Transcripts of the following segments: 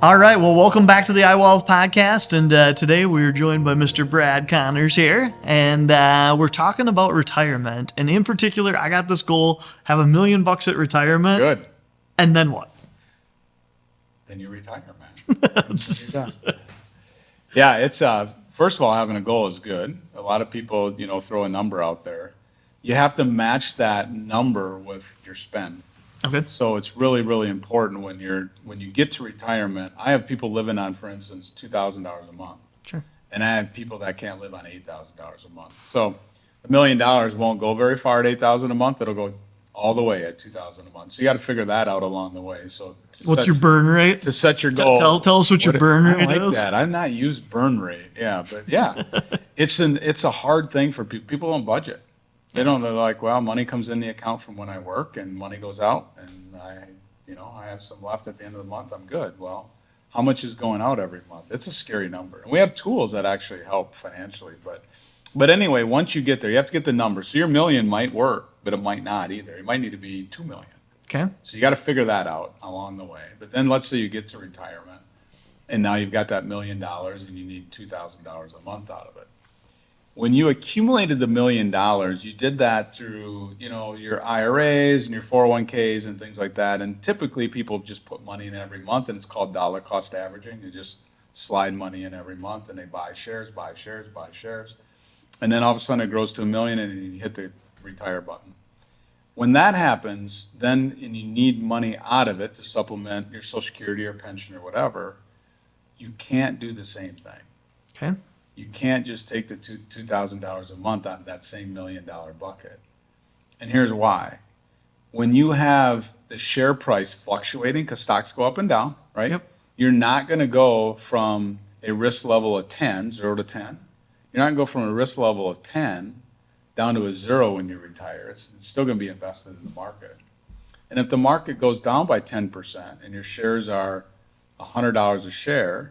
All right, well, welcome back to the iWealth podcast, and today we are joined by Mr. Brad Connors here, and we're talking about retirement, and in particular, I got this goal, have $1 million at retirement. Good. And then what? Then you retire, man. You're done. Yeah, it's first of all, having a goal is good. A lot of people, throw a number out there. You have to match that number with your spend. Okay. So it's really, really important when you get to retirement. I have people living on, for instance, $2,000 a month. Sure. And I have people that can't live on $8,000 a month. So $1 million won't go very far at $8,000 a month. It'll go all the way at $2,000 a month. So you got to figure that out along the way. So what's your burn rate? To set your goal. Tell us what your burn rate is. I like that. I've not used burn rate. Yeah, but yeah, it's a hard thing for people. People don't budget. They're like, well, money comes in the account from when I work and money goes out, and I have some left at the end of the month. I'm good. Well, how much is going out every month? It's a scary number. And we have tools that actually help financially. But anyway, once you get there, you have to get the number. So your $1 million might work, but it might not either. It might need to be $2 million. Okay. So you got to figure that out along the way. But then let's say you get to retirement, and now you've got that $1 million, and you need $2,000 a month out of it. When you accumulated the $1 million, you did that through, your IRAs and your 401ks and things like that. And typically people just put money in every month, and it's called dollar cost averaging. You just slide money in every month, and they buy shares. And then all of a sudden it grows to $1 million, and you hit the retire button. When that happens, and you need money out of it to supplement your Social Security or pension or whatever, you can't do the same thing. Okay. You can't just take the $2,000 a month out of that same $1 million bucket. And here's why. When you have the share price fluctuating, because stocks go up and down, right? Yep. You're not going to go from a risk level of 10, 0 to 10. You're not going to go from a risk level of 10 down to a 0 when you retire. It's still going to be invested in the market. And if the market goes down by 10% and your shares are $100 a share,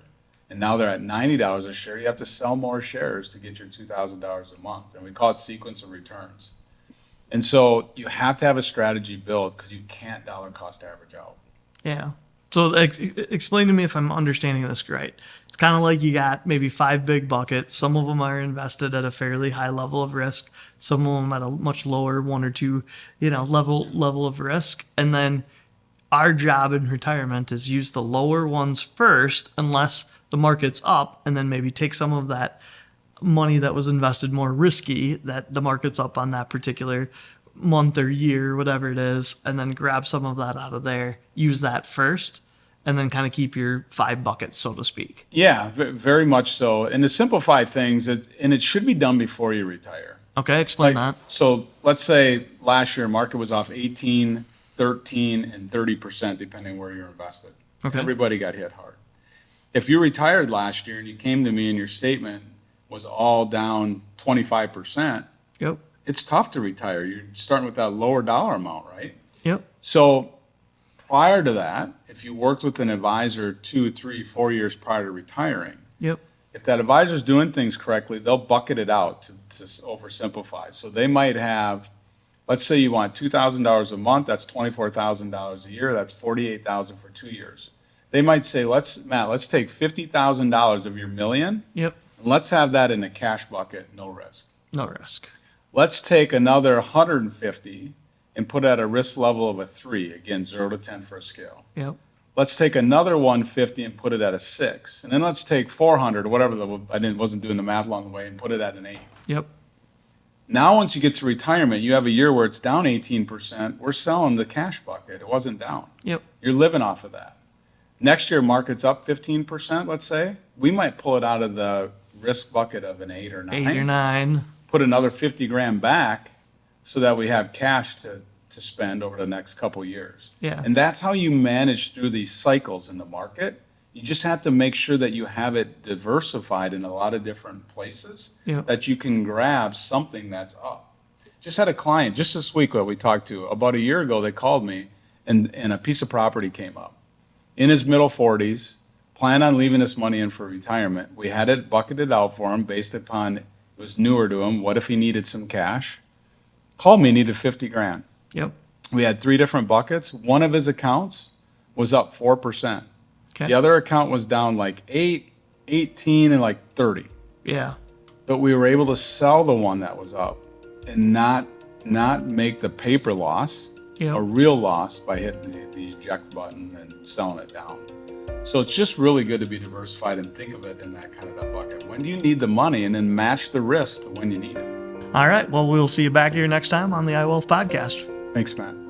and now they're at $90 a share, you have to sell more shares to get your $2,000 a month. And we call it sequence of returns. And so you have to have a strategy built, because you can't dollar cost average out. Yeah. So explain to me if I'm understanding this right. It's kind of like you got maybe 5 big buckets. Some of them are invested at a fairly high level of risk. Some of them at a much lower 1 or 2, level of risk. And then our job in retirement is use the lower ones first, unless the market's up, and then maybe take some of that money that was invested more risky, that the market's up on that particular month or year, whatever it is, and then grab some of that out of there, use that first, and then kind of keep your 5 buckets, so to speak. Yeah, very much so. And to simplify things, it should be done before you retire. Okay, explain that. So let's say last year market was off 18, 13, and 30%, depending where you're invested. Okay. Everybody got hit hard. If you retired last year and you came to me and your statement was all down 25%, Yep. it's tough to retire. You're starting with that lower dollar amount, right? Yep. So prior to that, if you worked with an advisor 2, 3, 4 years prior to retiring, Yep. if that advisor's doing things correctly, they'll bucket it out to oversimplify. So they might have, let's say you want $2,000 a month, that's $24,000 a year, that's $48,000 for 2 years. They might say, let's take $50,000 of your $1 million, Yep. and let's have that in a cash bucket, no risk. No risk. Let's take another 150 and put it at a risk level of a 3, again, 0 to 10 for a scale. Yep. Let's take another 150 and put it at a 6. And then let's take 400, or whatever, wasn't doing the math along the way, and put it at an 8. Yep. Now, once you get to retirement, you have a year where it's down 18%. We're selling the cash bucket. It wasn't down. Yep. You're living off of that. Next year, market's up 15%, let's say. We might pull it out of the risk bucket of an 8 or 9. 8 or 9. Put another 50 grand back so that we have cash to spend over the next couple years. Yeah. And that's how you manage through these cycles in the market. You just have to make sure that you have it diversified in a lot of different places, Yep. that you can grab something that's up. Just had a client just this week that we talked to. About a year ago, they called me, and a piece of property came up. In his middle 40s, planned on leaving this money in for retirement. We had it bucketed out for him based upon, it was newer to him, what if he needed some cash? Called me, needed 50 grand. Yep. We had 3 different buckets. One of his accounts was up 4%. Okay. The other account was down like 8, 18, and like 30. Yeah. But we were able to sell the one that was up and not make the paper loss, Yep. a real loss by hitting the eject button and selling it down. So it's just really good to be diversified and think of it in that kind of a bucket. When do you need the money, and then match the risk to when you need it. All right. Well, we'll see you back here next time on the iWealth podcast. Thanks, Matt.